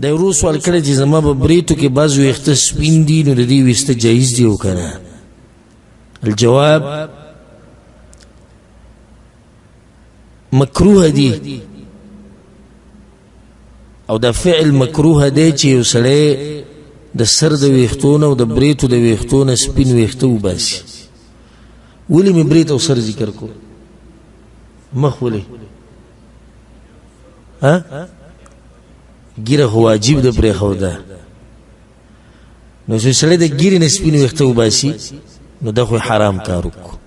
دا ورو سوال کړی چې زما په بریتو کې بعض ویښته سپین دي نو د دې ویښته جایز دي او که نه؟ الجواب مکروه دي او دا فعل مکروه دی چې یو سړی د سر د ویښتو نه او د بریتو د ویښتو نه سپین ویښته وباسي. ولې مې بریت او سر ذکر کو؟ مخ ولې؟ ګیره خو واجب ده پرېښوده، نو چې سړی د ګیرې نه سپین ویښته وباسي نو دا خو حرام کار وکړو.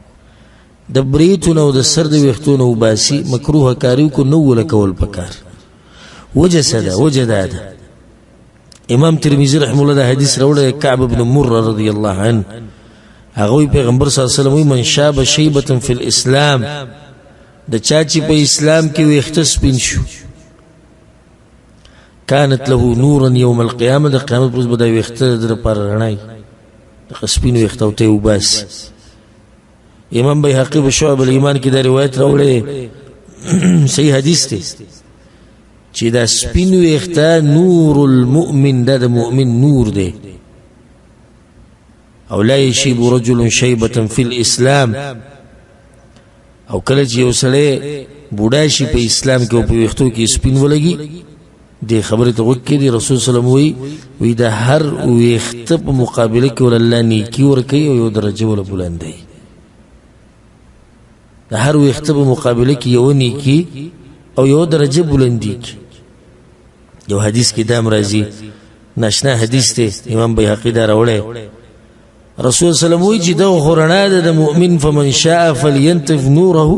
د بریتو نه او د سر د ویښتو نه وباسي مکروه کاري وکړو، نه وله کول پکار. وجه څه ده؟ وجه دا ده امام ترمذي رحمه الله دا حدیث راوړی کعب بن مره رضی الله عنه، هغه وایي پیغمبر صلی الله علیه وسلم وایي من شاب شیبة فی الاسلام، د چا چې په اسلام کې ویښته سپین شو، كانت له نورا يوم القيامه، د قیامت پر ورځ به دا ویښته د لپاره رڼا د سپین ویښته ورته وباسي. امام بیهقي په شعب الایمان کې دا روایت راوړی، صحیح حدیث دی چې دا سپین ویښته نور المؤمن، دا د مؤمن نور دی. او لا يشيب رجل شيبة في الاسلام، او کله چې یو سړی بوډا شي په اسلام کې او په ویښتو کې سپین ولګي، دې خبرې ته غوږ کړي. رسول صلی الله علیه وسلم وایي د هر ویښته په مقابله کې ول الله نیکي ورکوي او یو درجه وله بلندوي. د هر ویښته په مقابله کې یو نیکي او یو درجه بلندېږي. یو حدیث کې دا هم راځي، ناشنا حدیث دی، امام بیهقي دا راوړی، رسول صلی الله علیه وسلم وایي چې دغه خو رڼا ده د مؤمن، فمن شاء فلینطف نوره،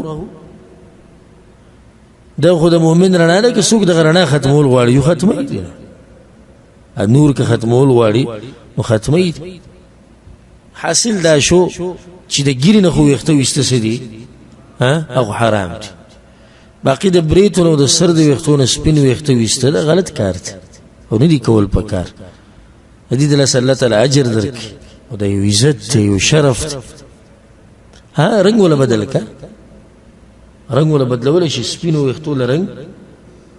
دا خو د مؤمن رڼا ده، که څوک دغه رڼا ختمول غواړي یو ختموي دي، نور که ختمول غواړي نو ختموي دي. حاصل دا شو چې د ګیرې نه خو ویښته ویسته څه دي؟ هغه حرام دي. باقي د بریتو نه او د سر د ویښتو نه سپین ویښته ویسته دا غلط کار دی او نه دي کول پکار. د دې دلاسه الله تعالی اجر درکړي او دا یو عزت دی، یو شرف دی. رنګ ولا بدل کا، رنګ ولا بدلولی شي، سپینو ویښتو له رنګ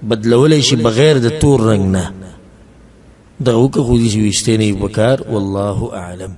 بدلولی شي بغیر د تور رنګ نه. دغه وکړه خو دې ویښتې نه وي پکار. والله اعلم.